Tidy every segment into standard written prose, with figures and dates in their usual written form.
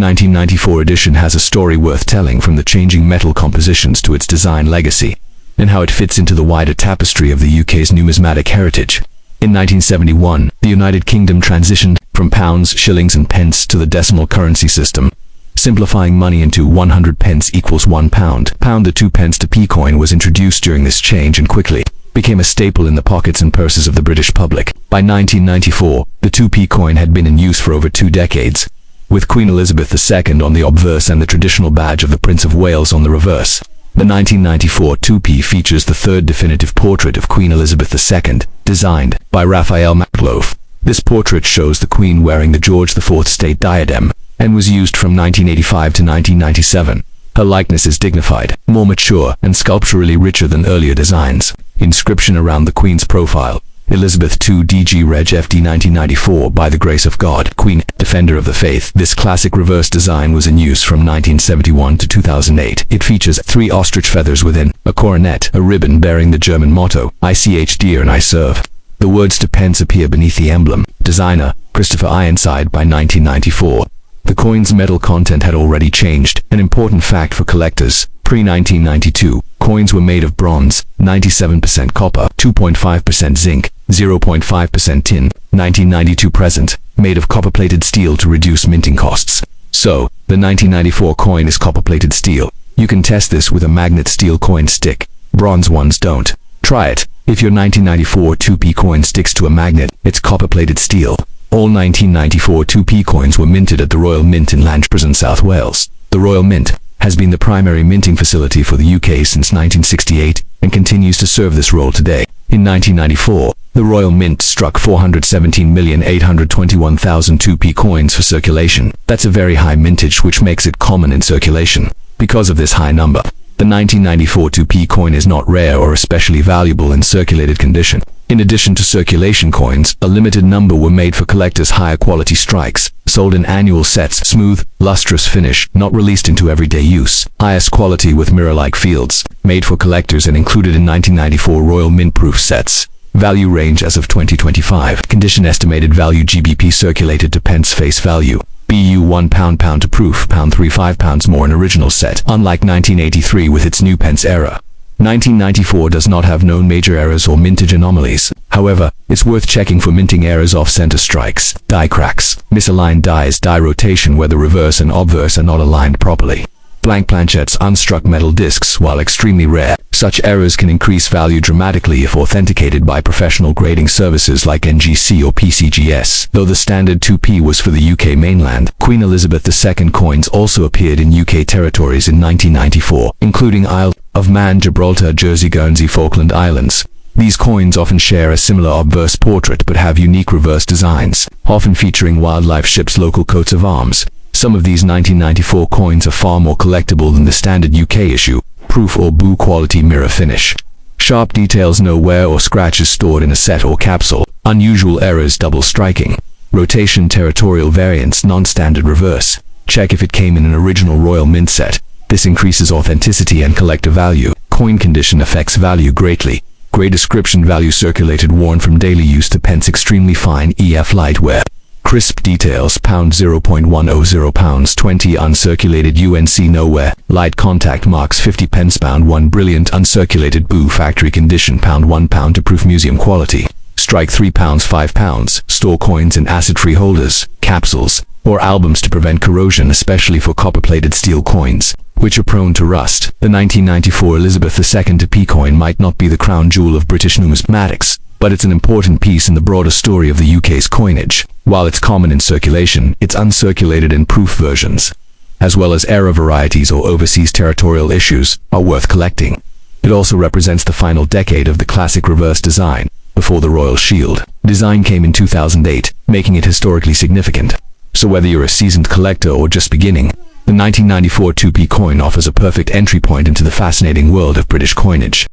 1994 edition has a story worth telling, from the changing metal compositions to its design legacy, and how it fits into the wider tapestry of the UK's numismatic heritage. In 1971, the United Kingdom transitioned from pounds, shillings and pence to the decimal currency system, simplifying money into 100 pence equals 1 pound. The 2 pence to p coin was introduced during this change and quickly became a staple in the pockets and purses of the British public. By 1994, the 2p coin had been in use for over 2 decades, with Queen Elizabeth II on the obverse and the traditional badge of the Prince of Wales on the reverse. The 1994 2p features the third definitive portrait of Queen Elizabeth II, designed by Raphael Maclove. This portrait shows the Queen wearing the George IV state diadem, and was used from 1985 to 1997. Her likeness is dignified, more mature, and sculpturally richer than earlier designs. Inscription around the Queen's profile: Elizabeth II DG Reg FD 1994, by the grace of God, Queen, Defender of the Faith. This classic reverse design was in use from 1971 to 2008. It features 3 ostrich feathers within, a coronet, a ribbon bearing the German motto, I CH dear and I serve. The words to Pence appear beneath the emblem. Designer, Christopher Ironside. By 1994, the coin's metal content had already changed, an important fact for collectors. Pre-1992, coins were made of bronze, 97% copper, 2.5% zinc, 0.5% tin. 1992 present, made of copper-plated steel to reduce minting costs. So, the 1994 coin is copper-plated steel. You can test this with a magnet steel coin stick. Bronze ones don't. Try it. If your 1994 2p coin sticks to a magnet, it's copper-plated steel. All 1994 2p coins were minted at the Royal Mint in Lanchpres in South Wales. The Royal Mint has been the primary minting facility for the UK since 1968 and continues to serve this role today. In 1994, the Royal Mint struck 417,821,000 2p coins for circulation. That's a very high mintage, which makes it common in circulation. Because of this high number, the 1994 2p coin is not rare or especially valuable in circulated condition. In addition to circulation coins, a limited number were made for collectors' higher quality strikes, sold in annual sets, smooth, lustrous finish, not released into everyday use. Highest quality with mirror-like fields, made for collectors and included in 1994 Royal Mint-proof sets. Value range as of 2025. Condition estimated value GBP circulated to pence face value. BU £1 pound to proof, £3 £5 more in original set, unlike 1983 with its new pence era. 1994 does not have known major errors or mintage anomalies. However, it's worth checking for minting errors: off-center strikes, die cracks, misaligned dies, die rotation where the reverse and obverse are not aligned properly, blank planchettes, unstruck metal discs. While extremely rare, such errors can increase value dramatically if authenticated by professional grading services like NGC or PCGS. Though the standard 2p was for the UK mainland, Queen Elizabeth II coins also appeared in UK territories in 1994, including Isle of Man, Gibraltar, Jersey, Guernsey, Falkland Islands. These coins often share a similar obverse portrait but have unique reverse designs, often featuring wildlife, ships, local coats of arms. Some of these 1994 coins are far more collectible than the standard UK issue, proof or BOO quality mirror finish. Sharp details, no wear or scratches stored in a set or capsule. Unusual errors, double striking. Rotation, territorial variants, non-standard reverse. Check if it came in an original Royal Mint set. This increases authenticity and collector value. Coin condition affects value greatly. Grey description: value circulated, worn from daily use to pence, extremely fine EF light wear. Crisp details: pound 0.100, pounds 20 uncirculated, UNC nowhere. Light contact marks 50 pence, pound 1 brilliant uncirculated, BOO factory condition, pound 1 pound to proof, museum quality. Strike 3 pounds 5 pounds. Store coins in acid-free holders, capsules, or albums to prevent corrosion, especially for copper-plated steel coins, which are prone to rust. The 1994 Elizabeth II 2p coin might not be the crown jewel of British numismatics, but it's an important piece in the broader story of the UK's coinage. While it's common in circulation, it's uncirculated in proof versions, as well as error varieties or overseas territorial issues, are worth collecting. It also represents the final decade of the classic reverse design, before the Royal Shield. Design came in 2008, making it historically significant. So whether you're a seasoned collector or just beginning, the 1994 2p coin offers a perfect entry point into the fascinating world of British coinage.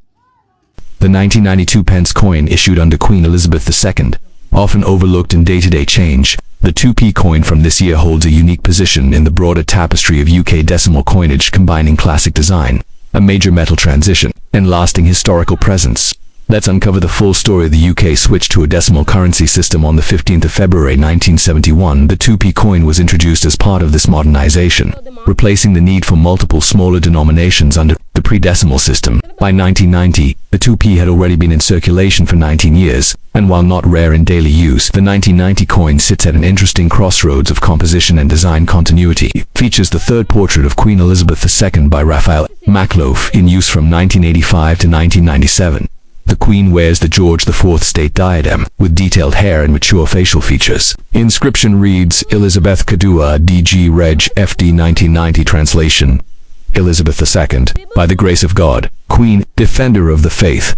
The 1992 pence coin issued under Queen Elizabeth II, often overlooked in day-to-day change, the 2p coin from this year holds a unique position in the broader tapestry of UK decimal coinage, combining classic design, a major metal transition, and lasting historical presence. Let's uncover the full story of the UK switch to a decimal currency system on the 15th of February 1971. The 2p coin was introduced as part of this modernization, replacing the need for multiple smaller denominations under the pre-decimal system. By 1990, the 2p had already been in circulation for 19 years, and while not rare in daily use, the 1990 coin sits at an interesting crossroads of composition and design continuity. It features the third portrait of Queen Elizabeth II by Raphael Makhlouf, in use from 1985 to 1997. The Queen wears the George IV state diadem, with detailed hair and mature facial features. Inscription reads, Elizabeth Kadua DG Reg FD 1990. Translation: Elizabeth II, by the grace of God, Queen, Defender of the Faith.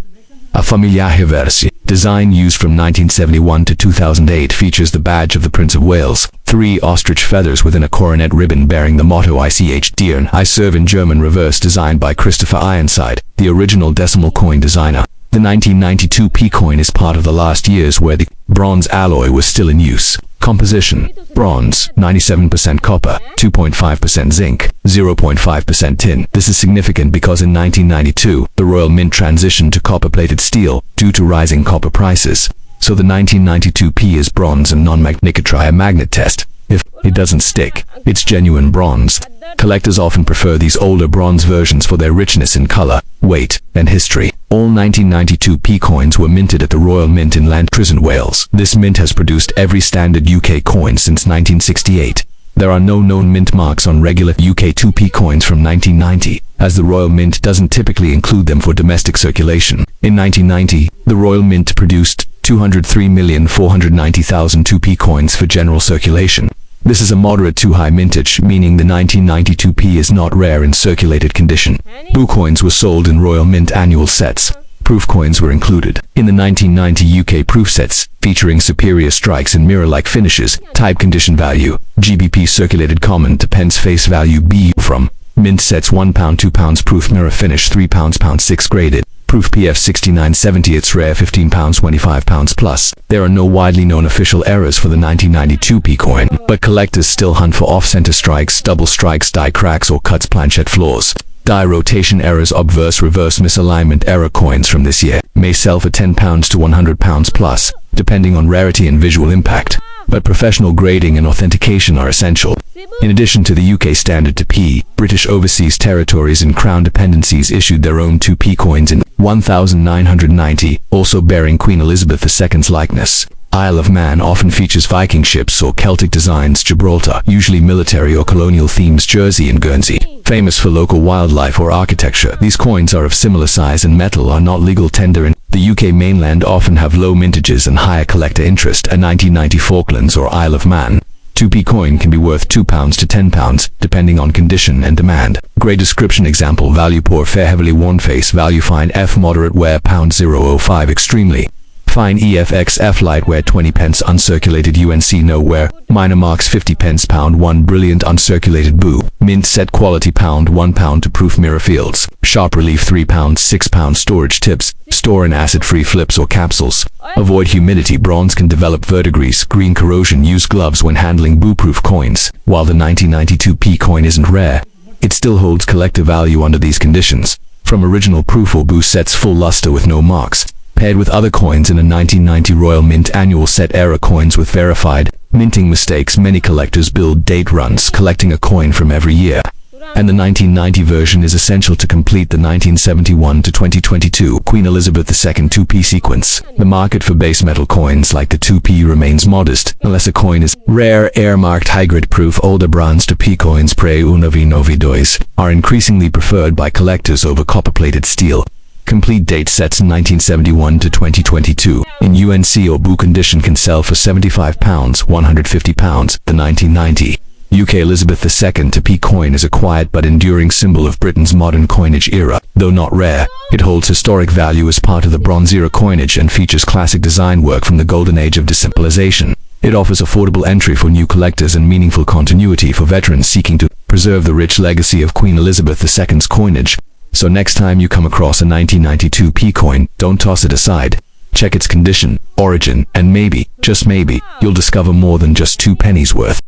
A familiar version. Design used from 1971 to 2008 features the badge of the Prince of Wales, 3 ostrich feathers within a coronet ribbon bearing the motto ICH Dear I Serve in German reverse, designed by Christopher Ironside, the original decimal coin designer. The 1992 p coin is part of the last years where the bronze alloy was still in use. Composition: bronze, 97% copper, 2.5% zinc, 0.5% tin. This is significant because in 1992, the Royal Mint transitioned to copper-plated steel due to rising copper prices. So the 1992 p is bronze and non-magnetic. Try a magnet test. If it doesn't stick, it's genuine bronze. Collectors often prefer these older bronze versions for their richness in color, weight, and history. All 1992 p coins were minted at the Royal Mint in Llantrys, Wales. This mint has produced every standard UK coin since 1968. There are no known mint marks on regular UK 2p coins from 1990, as the Royal Mint doesn't typically include them for domestic circulation. In 1990, the Royal Mint produced 203,490,000 2p coins for general circulation. This is a moderate to high mintage, meaning the 1992 p is not rare in circulated condition. Boo coins were sold in Royal Mint annual sets. Proof coins were included in the 1990 UK proof sets, featuring superior strikes and mirror-like finishes. Type condition value: GBP circulated common to Pence face value B. From mint sets: £1, £2 proof mirror finish, £3 pound 6 graded. Proof PF 6970, it's rare, £15, £25 plus. There are no widely known official errors for the 1992 p coin, but collectors still hunt for off-center strikes, double strikes, die cracks, or cuts, planchette flaws. Die rotation errors, obverse, reverse misalignment error. Coins from this year may sell for £10 to £100 plus, depending on rarity and visual impact, but professional grading and authentication are essential. In addition to the UK standard 2p, British overseas territories and crown dependencies issued their own 2p coins in 1990, also bearing Queen Elizabeth II's likeness. Isle of Man often features Viking ships or Celtic designs. Gibraltar, usually military or colonial themes. Jersey and Guernsey, famous for local wildlife or architecture. These coins are of similar size and metal are not legal tender in the UK mainland, often have low mintages and higher collector interest. A 1990 Falklands or Isle of Man 2p coin can be worth £2 to £10, depending on condition and demand. Grey description: example, value poor fair, heavily worn, face value fine F, moderate wear £0.005, extremely fine EFXF, light wear 20 pence, uncirculated UNC, no wear, minor marks 50 pence, £1, brilliant uncirculated boo, mint set quality £1 to proof mirror fields, sharp relief £3, £6 storage tips, store in acid-free flips or capsules. Avoid humidity, bronze can develop verdigris, green corrosion, use gloves when handling boo-proof coins. While the 1992 p coin isn't rare, it still holds collector value under these conditions. From original proof or boo sets, full luster with no marks, paired with other coins in a 1990 Royal Mint annual set. Error coins with verified minting mistakes. Many collectors build date runs, collecting a coin from every year, and the 1990 version is essential to complete the 1971 to 2022 Queen Elizabeth II 2p sequence. The market for base metal coins like the 2p remains modest, unless a coin is rare, air-marked, high-grade proof. Older bronze 2p coins, pre unovi novi dois, are increasingly preferred by collectors over copper-plated steel. Complete date sets in 1971 to 2022 in UNC or boo condition can sell for £75, £150. The 1990 UK Elizabeth II 2p coin is a quiet but enduring symbol of Britain's modern coinage era. Though not rare, it holds historic value as part of the Bronze Era coinage and features classic design work from the golden age of decentralization. It offers affordable entry for new collectors and meaningful continuity for veterans seeking to preserve the rich legacy of Queen Elizabeth II's coinage. So next time you come across a 1992 p coin, don't toss it aside. Check its condition, origin, and maybe, just maybe, you'll discover more than just 2 pennies worth.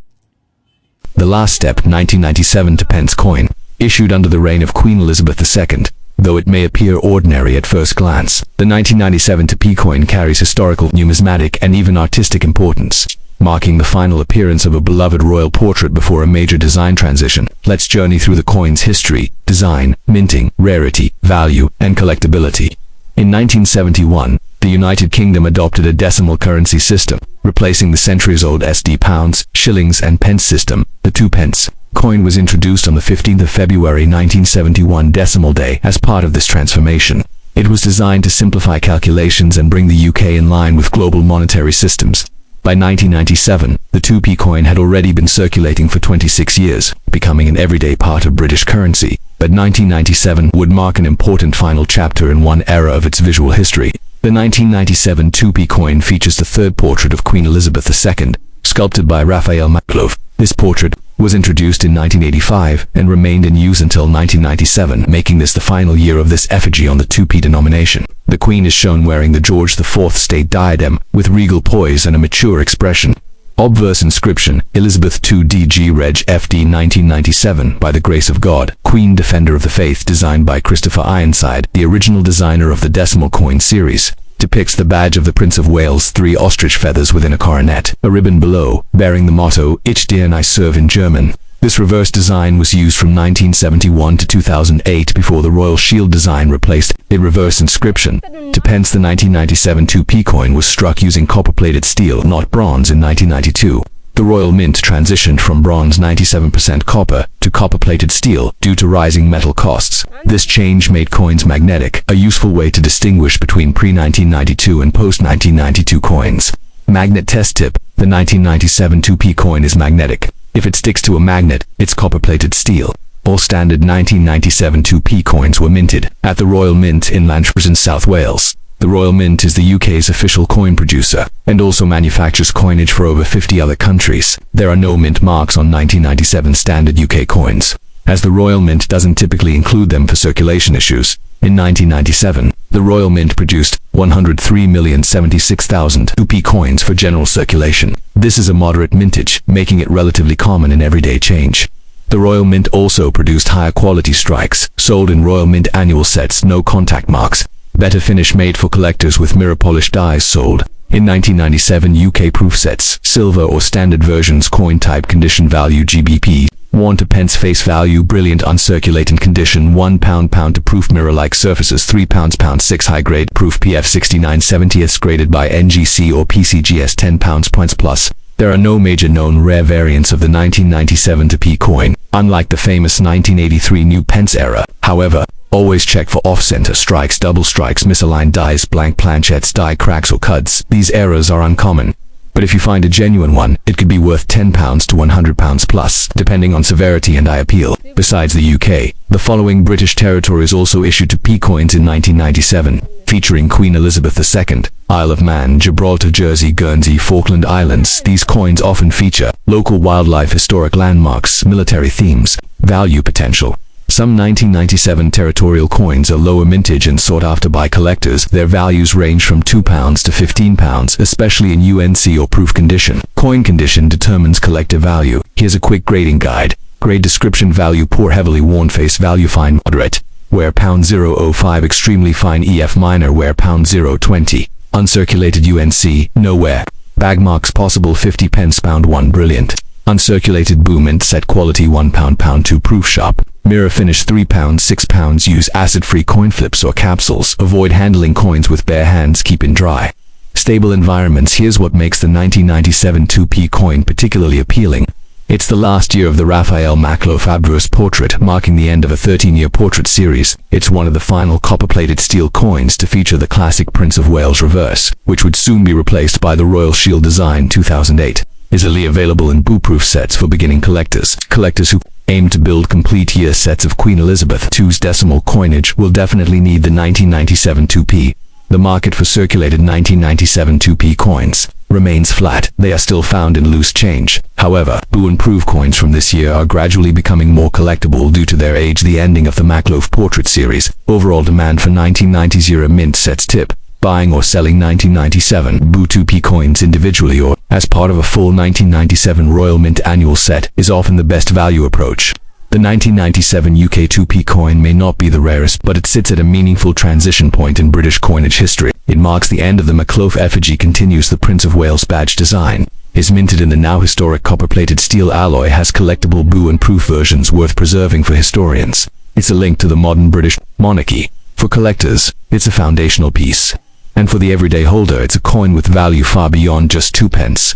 The last step, 1997 to Pence coin, issued under the reign of Queen Elizabeth II. though it may appear ordinary at first glance. The 1997 2p coin carries historical, numismatic, and even artistic importance, marking the final appearance of a beloved royal portrait before a major design transition. Let's journey through the coin's history, design, minting, rarity, value, and collectability. In 1971, the United Kingdom adopted a decimal currency system, replacing the centuries-old SD pounds, shillings, and pence system. The 2 pence coin was introduced on the 15th of February 1971 decimal day as part of this transformation. It was designed to simplify calculations and bring the UK in line with global monetary systems. By 1997, the 2p coin had already been circulating for 26 years, becoming an everyday part of British currency. But 1997 would mark an important final chapter in one era of its visual history. The 1997 2p coin features the third portrait of Queen Elizabeth II, sculpted by Raphael Maclove. This portrait was introduced in 1985 and remained in use until 1997, making this the final year of this effigy on the 2p denomination. The Queen is shown wearing the George IV state diadem, with regal poise and a mature expression. Obverse inscription, Elizabeth II DG Reg FD 1997, by the grace of God, Queen Defender of the Faith, designed by Christopher Ironside, the original designer of the decimal coin series. Depicts the badge of the Prince of Wales, 3 ostrich feathers within a coronet, a ribbon below, bearing the motto, Ich dir I serve in German. This reverse design was used from 1971 to 2008 before the Royal Shield design replaced a reverse inscription. To Pence, the 1997 2p coin was struck using copper-plated steel, not bronze, in 1992. The Royal Mint transitioned from bronze 97% copper to copper-plated steel due to rising metal costs. This change made coins magnetic, a useful way to distinguish between pre-1992 and post-1992 coins. Magnet test tip: the 1997 2p coin is magnetic. If it sticks to a magnet, it's copper-plated steel. All standard 1997 2p coins were minted at the Royal Mint in Lanchbres in South Wales. The Royal Mint is the UK's official coin producer, and also manufactures coinage for over 50 other countries. There are no mint marks on 1997 standard UK coins, as the Royal Mint doesn't typically include them for circulation issues. In 1997, the Royal Mint produced 103,076,000 2p coins for general circulation. This is a moderate mintage, making it relatively common in everyday change. The Royal Mint also produced higher quality strikes, sold in Royal Mint annual sets, no contact marks. Better finish made for collectors with mirror polished dies sold. In 1997 UK proof sets, silver or standard versions, coin type, condition value GBP, 1 to pence face value, brilliant uncirculated condition, £1 pound to proof mirror-like surfaces, £3 pound 6 high grade proof PF 69/70 graded by NGC or PCGS, £10 points plus. There are no major known rare variants of the 1997 2p coin, unlike the famous 1983 new pence era. However, always check for off-center strikes, double strikes, misaligned dies, blank planchettes, die cracks or cuts. These errors are uncommon, but if you find a genuine one, it could be worth £10 to £100 plus, depending on severity and eye appeal. Besides the UK, the following British territories also issued 2p coins in 1997, featuring Queen Elizabeth II: Isle of Man, Gibraltar, Jersey, Guernsey, Falkland Islands. These coins often feature local wildlife, historic landmarks, military themes, value potential. Some 1997 territorial coins are lower mintage and sought after by collectors. Their values range from £2 to £15, especially in UNC or proof condition. Coin condition determines collector value. Here's a quick grading guide. Grade description: value poor, heavily worn, face value fine, moderate, where £0.05, extremely fine, EF minor, where £0.20. Uncirculated UNC, nowhere. Bag marks possible, 50 pence, £1, brilliant. Uncirculated Boo Mint set quality, £1 £2 proof shop. Mirror finish, £3 £6. Use acid-free coin flips or capsules. Avoid handling coins with bare hands, keep in dry, stable environments. Here's what makes the 1997 2p coin particularly appealing. It's the last year of the Raphael Maclove Obverse portrait, marking the end of a 13-year portrait series. It's one of the final copper-plated steel coins to feature the classic Prince of Wales reverse, which would soon be replaced by the Royal Shield design 2008. Easily available in boo-proof sets for beginning collectors. Collectors who aim to build complete year sets of Queen Elizabeth II's decimal coinage will definitely need the 1997 2p. The market for circulated 1997 2p coins remains flat. They are still found in loose change. However, boo and proof coins from this year are gradually becoming more collectible due to their age. The ending of the Maclove portrait series. Overall demand for 1990s era mint sets. Tip: buying or selling 1997 boo 2p coins individually or as part of a full 1997 Royal Mint annual set is often the best value approach. The 1997 UK 2p coin may not be the rarest, but it sits at a meaningful transition point in British coinage history. It marks the end of the Macloaf effigy, continues the Prince of Wales badge design, is minted in the now historic copper-plated steel alloy, has collectible boo and proof versions worth preserving for historians. It's a link to the modern British monarchy. For collectors, it's a foundational piece. And for the everyday holder, it's a coin with value far beyond just 2 pence.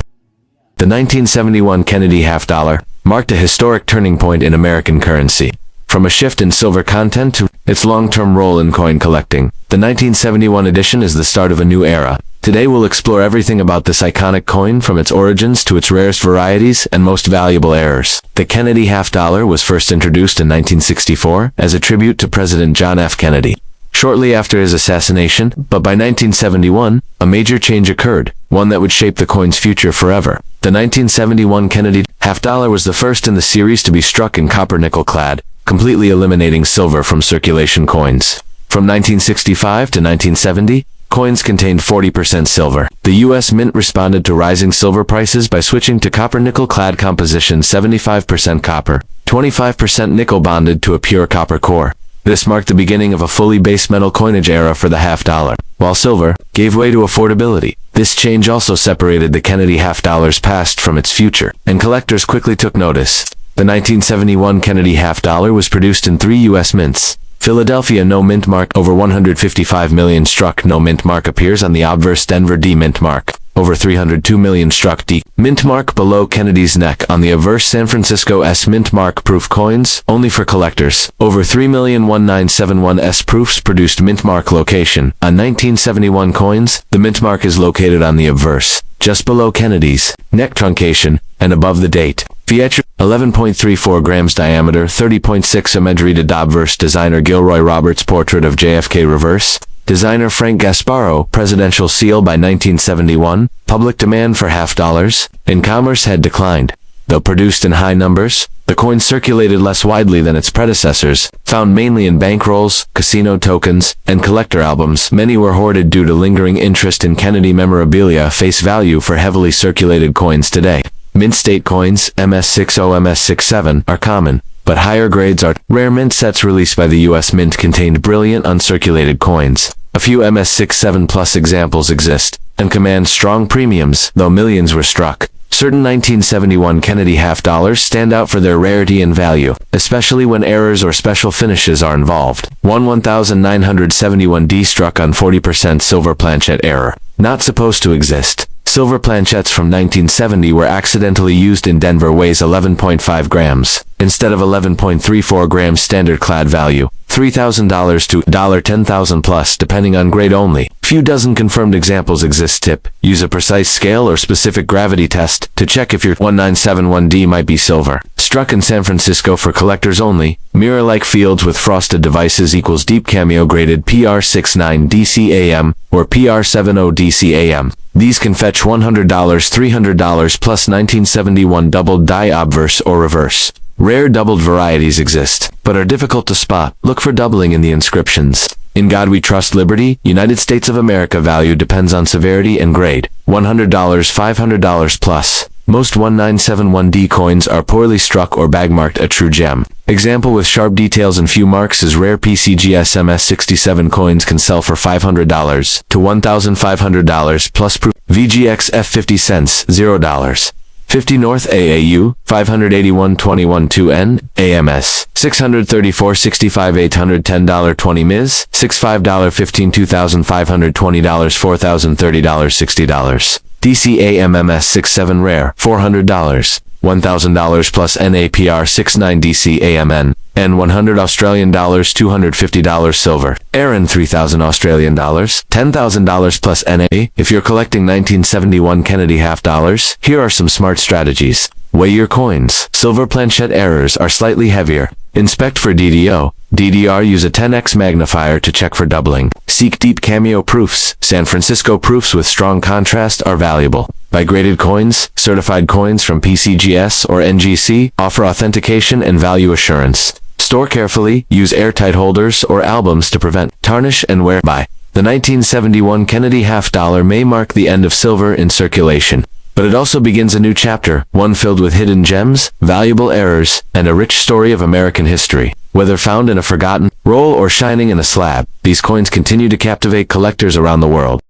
The 1971 Kennedy half dollar marked a historic turning point in American currency. From a shift in silver content to its long-term role in coin collecting, the 1971 edition is the start of a new era. Today we'll explore everything about this iconic coin, from its origins to its rarest varieties and most valuable heirs. The Kennedy half dollar was first introduced in 1964 as a tribute to President John F. Kennedy, shortly after his assassination, but by 1971, a major change occurred, one that would shape the coin's future forever. The 1971 Kennedy half dollar was the first in the series to be struck in copper nickel clad, completely eliminating silver from circulation coins. From 1965 to 1970, coins contained 40% silver. The U.S. Mint responded to rising silver prices by switching to copper nickel clad composition, 75% copper, 25% nickel bonded to a pure copper core. This marked the beginning of a fully base metal coinage era for the half dollar, while silver gave way to affordability. This change also separated the Kennedy half dollar's past from its future, and collectors quickly took notice. The 1971 Kennedy half dollar was produced in 3 U.S. mints. Philadelphia no mint mark, over 155 million struck. No mint mark appears on the obverse. Denver D mint mark, over 302 million struck. D mint mark below Kennedy's neck on the obverse. San Francisco S mint mark proof coins, only for collectors, over 3,000,1971 S proofs produced. Mint mark location on 1971 coins, the mint mark is located on the obverse, just below Kennedy's neck truncation, and above the date. Feature 11.34 grams diameter, 30.6 Amedrita obverse. Designer Gilroy Roberts. Portrait of JFK reverse. Designer Frank Gasparro. Presidential seal by 1971. Public demand for half dollars in commerce had declined. Though produced in high numbers, the coin circulated less widely than its predecessors, found mainly in bankrolls, casino tokens, and collector albums. Many were hoarded due to lingering interest in Kennedy memorabilia. Face value for heavily circulated coins today. Mint state coins, MS60, MS67, are common, but higher grades are rare. Mint sets released by the U.S. Mint contained brilliant uncirculated coins. A few MS67 plus examples exist, and command strong premiums, though millions were struck. Certain 1971 Kennedy half dollars stand out for their rarity and value, especially when errors or special finishes are involved. 1971D struck on 40% silver planchet error. Not supposed to exist. Silver planchettes from 1970 were accidentally used in Denver. Weighs 11.5 grams, instead of 11.34 grams standard clad value. $3,000 to $10,000 plus, depending on grade only. Few dozen confirmed examples exist. Tip: use a precise scale or specific gravity test to check if your 1971D might be silver. Struck in San Francisco for collectors only. Mirror-like fields with frosted devices equals deep cameo graded PR69 DCAM or PR70 DCAM. These can fetch $100, $300 plus 1971 doubled die obverse or reverse. Rare doubled varieties exist, but are difficult to spot. Look for doubling in the inscriptions. In God We Trust Liberty, United States of America. Value depends on severity and grade. $100, $500 plus. Most 1971D coins are poorly struck or bagmarked, a true gem. Example with sharp details and few marks is rare. PCGS MS67 coins can sell for $500 to $1,500 plus proof. VGX F50 cents, $0. 50 North AAU, 581.21 2N, AMS, 634.65 $810 $20 Ms, $65 15 $2,520 $4,030 $60. DCAMMS 67 rare, $400. $1,000 plus NAPR 69 DCAMN, and $100 Australian dollars $250 silver. Aaron $3,000 Australian dollars, $10,000 plus NA. If you're collecting 1971 Kennedy half dollars, here are some smart strategies. Weigh your coins. Silver planchet errors are slightly heavier. Inspect for DDO. DDR. Use a 10x magnifier to check for doubling. Seek deep cameo proofs. San Francisco proofs with strong contrast are valuable. Buy graded coins. Certified coins from PCGS or NGC offer authentication and value assurance. Store carefully. Use airtight holders or albums to prevent tarnish and wear. Buy. The 1971 Kennedy half dollar may mark the end of silver in circulation. But it also begins a new chapter, one filled with hidden gems, valuable errors, and a rich story of American history. Whether found in a forgotten roll or shining in a slab, these coins continue to captivate collectors around the world.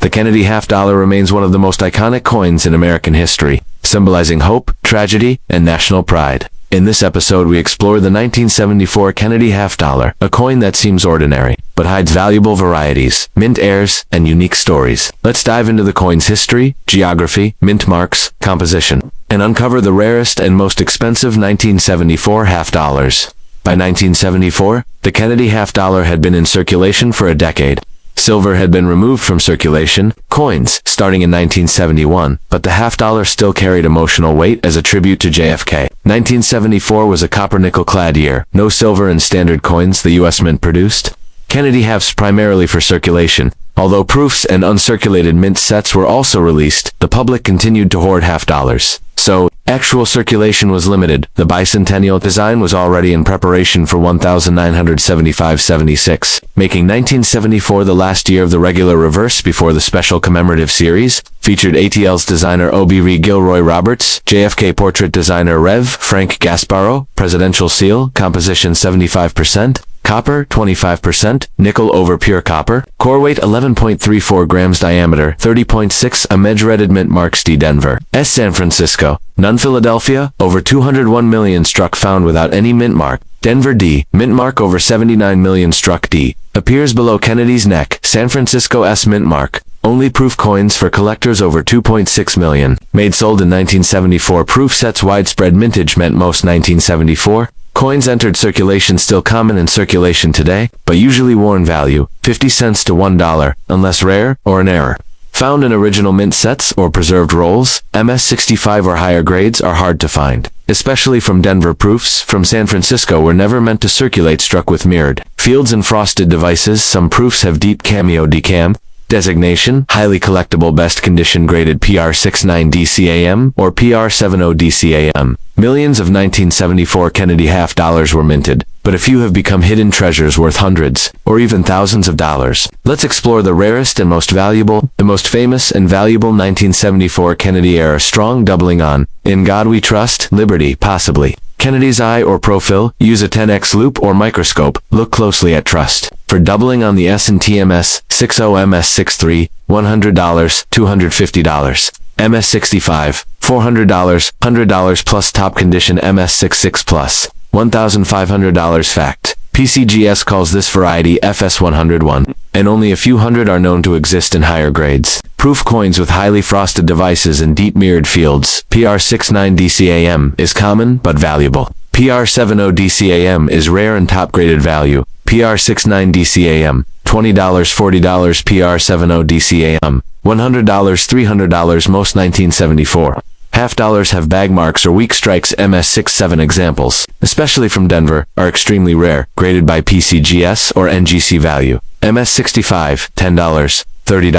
The Kennedy half-dollar remains one of the most iconic coins in American history, symbolizing hope, tragedy, and national pride. In this episode, we explore the 1974 Kennedy half-dollar, a coin that seems ordinary, but hides valuable varieties, mint heirs, and unique stories. Let's dive into the coin's history, geography, mint marks, composition, and uncover the rarest and most expensive 1974 half-dollars. By 1974, the Kennedy half-dollar had been in circulation for a decade. Silver had been removed from circulation, coins, starting in 1971, but the half-dollar still carried emotional weight as a tribute to JFK. 1974 was a copper-nickel-clad year, no silver in standard coins the U.S. Mint produced. Kennedy halves primarily for circulation. Although proofs and uncirculated mint sets were also released, the public continued to hoard half-dollars. So, actual circulation was limited. The bicentennial design was already in preparation for 1975-76, making 1974 the last year of the regular reverse before the special commemorative series featured ATL's designer O.B. Gilroy Roberts, JFK portrait designer Rev. Frank Gasparro, presidential seal, composition 75%, copper 25%, nickel over pure copper, core weight 11.34 grams diameter, 30.6 Amedge mint marks D. Denver, S. San Francisco, none Philadelphia, over 201 million struck found without any mint mark, Denver D, mint mark over 79 million struck D, appears below Kennedy's neck, San Francisco S mint mark, only proof coins for collectors over 2.6 million, made sold in 1974 proof sets widespread mintage meant most 1974, coins entered circulation still common in circulation today, but usually worn value, 50 cents to $1, unless rare or an error. Found in original mint sets or preserved rolls, MS-65 or higher grades are hard to find. Especially from Denver proofs from San Francisco were never meant to circulate struck with mirrored fields and frosted devices. Some proofs have deep cameo decam designation, highly collectible best condition graded PR69 DCAM or PR70 DCAM. Millions of 1974 Kennedy half-dollars were minted, but a few have become hidden treasures worth hundreds, or even thousands of dollars. Let's explore the rarest and most valuable, the most famous and valuable 1974 Kennedy era strong doubling on, In God We Trust, Liberty, possibly. Kennedy's eye or profile, use a 10x loupe or microscope, look closely at trust. For doubling on the S&T MS, 60MS63, $100, $250. MS65, $400, $100 plus top condition MS66 plus, $1,500 fact. PCGS calls this variety FS101, and only a few hundred are known to exist in higher grades. Proof coins with highly frosted devices and deep mirrored fields, PR69 DCAM, is common but valuable. PR70 DCAM is rare and top-graded value. PR69 DCAM, $20, $40, PR70 DCAM, $100, $300 most 1974. Half-dollars have bag marks or weak strikes. MS67 examples, especially from Denver, are extremely rare, graded by PCGS or NGC value. MS65, $10, $30,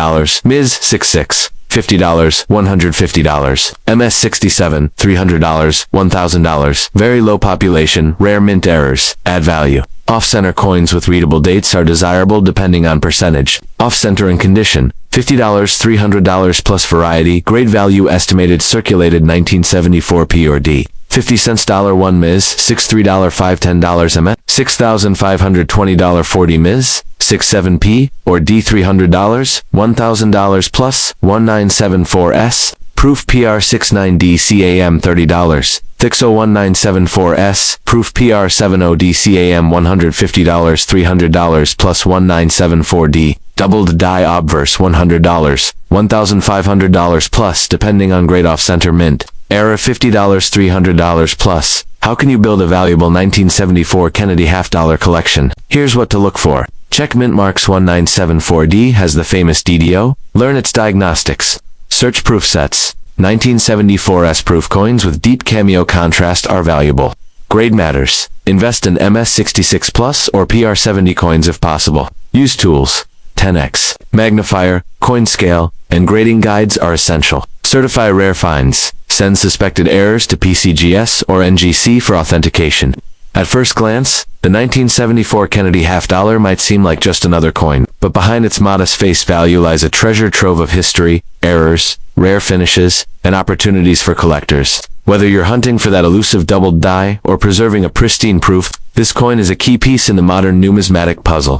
MS66, $50, $150, MS67, $300, $1,000, very low population, rare mint errors, add value. Off-center coins with readable dates are desirable depending on percentage. Off-center and condition, $50, $300 plus variety, grade value estimated circulated 1974 P or D. 50 cents $1 Ms, $63 5 $10 MS, $6,520 40 Ms, 67 P or D $300, $1,000 plus, 1974 S, proof PR69D CAM $30, Thixo 1974 S, proof PR70 DCAM $150, $300 plus 1974 D, doubled die obverse $100, $1,500 plus depending on grade off-center mint. Error $50, $300 plus. How can you build a valuable 1974 Kennedy half-dollar collection? Here's what to look for. Check mint marks 1974D has the famous DDO. Learn its diagnostics. Search proof sets. 1974 S proof coins with deep cameo contrast are valuable. Grade matters. Invest in MS66 plus or PR70 coins if possible. Use tools. 10x, magnifier, coin scale, and grading guides are essential. Certify rare finds. Send suspected errors to PCGS or NGC for authentication. At first glance, the 1974 Kennedy half-dollar might seem like just another coin, but but behind its modest face value lies a treasure trove of history, errors, rare finishes, and opportunities for collectors. Whether you're hunting for that elusive doubled die or preserving a pristine proof, this coin is a key piece in the modern numismatic puzzle.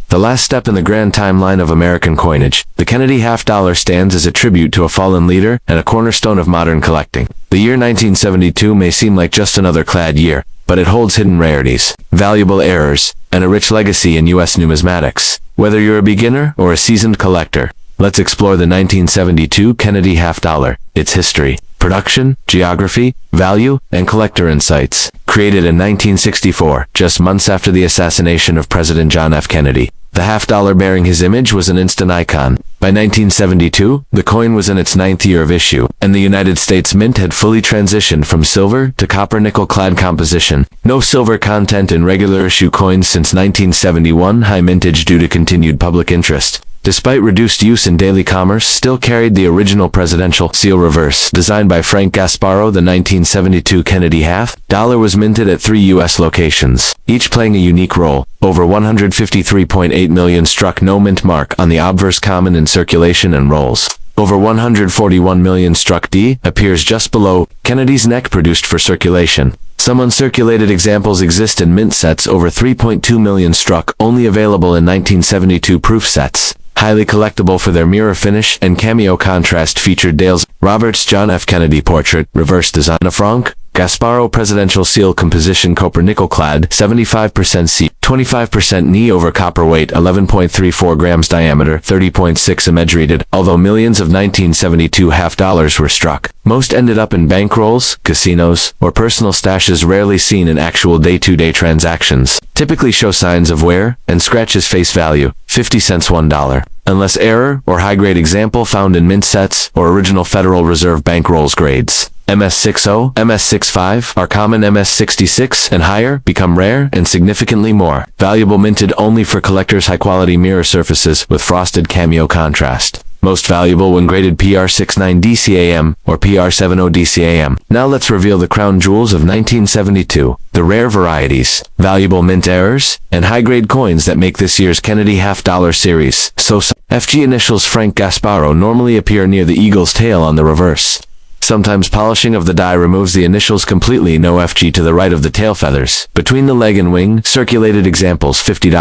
The last step in the grand timeline of American coinage, the Kennedy half-dollar stands as a tribute to a fallen leader and a cornerstone of modern collecting. The year 1972 may seem like just another clad year, but it holds hidden rarities, valuable errors, and a rich legacy in U.S. numismatics. Whether you're a beginner or a seasoned collector, let's explore the 1972 Kennedy half-dollar, its history, production, geography, value, and collector insights. Created in 1964, just months after the assassination of President John F. Kennedy, the half-dollar bearing his image was an instant icon. By 1972, the coin was in its 9th year of issue, and the United States Mint had fully transitioned from silver to copper-nickel-clad composition. No silver content in regular issue coins since 1971, high mintage due to continued public interest. Despite reduced use in daily commerce, still carried the original presidential seal reverse. Designed by Frank Gasparro, the 1972 Kennedy half-dollar was minted at 3 U.S. locations, each playing a unique role. Over 153.8 million struck no mint mark on the obverse common in circulation and rolls. Over 141 million struck D, appears just below Kennedy's neck produced for circulation. Some uncirculated examples exist in mint sets. Over 3.2 million struck, only available in 1972 proof sets. Highly collectible for their mirror finish and cameo contrast, featured Dale's Roberts John F. Kennedy portrait, reverse design. A Frank Gasparro presidential seal composition, copper nickel clad, 75% C, 25% Ni over copper, weight 11.34 grams, diameter 30.6 image rated. Although millions of 1972 half-dollars were struck, most ended up in bankrolls, casinos, or personal stashes, rarely seen in actual day-to-day transactions. Typically show signs of wear and scratches. Face value, 50 cents $1. Unless error or high-grade example found in mint sets or original Federal Reserve bankrolls. Grades MS60, MS65 are common. MS66 and higher become rare and significantly more valuable, minted only for collectors. High-quality mirror surfaces with frosted cameo contrast. Most valuable when graded PR69 DCAM or PR70 DCAM. Now let's reveal the crown jewels of 1972, the rare varieties, valuable mint errors, and high-grade coins that make this year's Kennedy half-dollar series so FG. Initials Frank Gasparro normally appear near the eagle's tail on the reverse. Sometimes polishing of the die removes the initials completely. No FG to the right of the tail feathers. Between the leg and wing, circulated examples $50,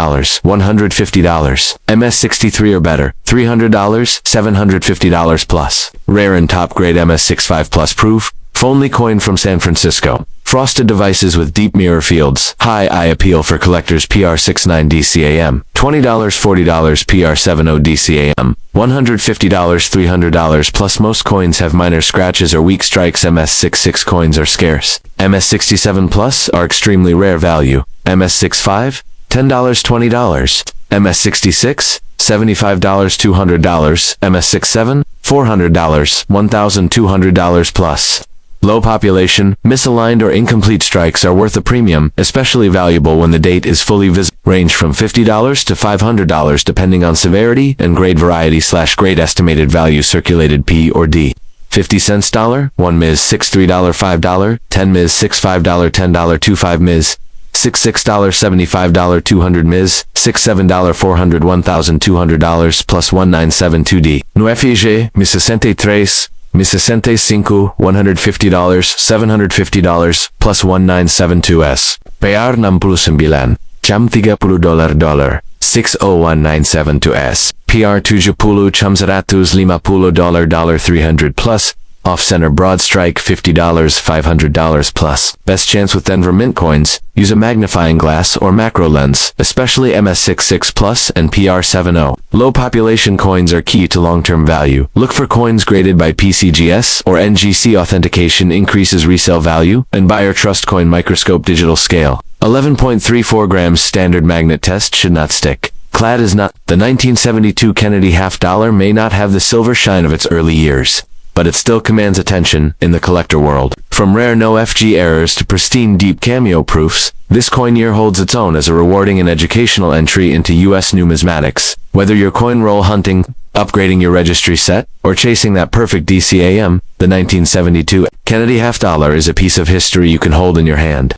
$150, MS63 or better, $300, $750 plus. Rare and top-grade MS65 plus proof, only coin from San Francisco. Frosted devices with deep mirror fields. High eye appeal for collectors. PR69 DCAM. $20, $40 PR70 DCAM. $150, $300 plus. Most coins have minor scratches or weak strikes. MS66 coins are scarce. MS67 plus are extremely rare value. MS65, $10, $20. MS66, $75, $200. MS67, $400, $1,200 plus. Low population, misaligned or incomplete strikes are worth a premium, especially valuable when the date is fully visible. Range from $50 to $500 depending on severity and grade. Variety / grade estimated value circulated P or D. 50 cents $1 Ms. $6 $3 $5 10 Ms. $6 $5 $10 25 Ms. $6 $75 $200 Ms. $6 $7 $400 $1,200 plus 1972D. No FIG, Mi 63, Mi 65, $150, $750 plus 1972S. Bayar 69, Jam $30 $601,972S. PR 70 $50 $300 plus. Off-center broad strike $50 $500 plus. Best chance with Denver Mint coins, use a magnifying glass or macro lens, especially MS66 plus and PR70. Low population coins are key to long-term value. Look for coins graded by PCGS or NGC. Authentication increases resale value, and buyer trust. Coin microscope digital scale. 11.34 grams standard magnet test should not stick. Clad is not. The 1972 Kennedy half-dollar may not have the silver shine of its early years, but it still commands attention in the collector world. From rare no FG errors to pristine deep cameo proofs, this coin year holds its own as a rewarding and educational entry into U.S. numismatics. Whether you're coin roll hunting, upgrading your registry set, or chasing that perfect DCAM, the 1972 Kennedy half-dollar is a piece of history you can hold in your hand.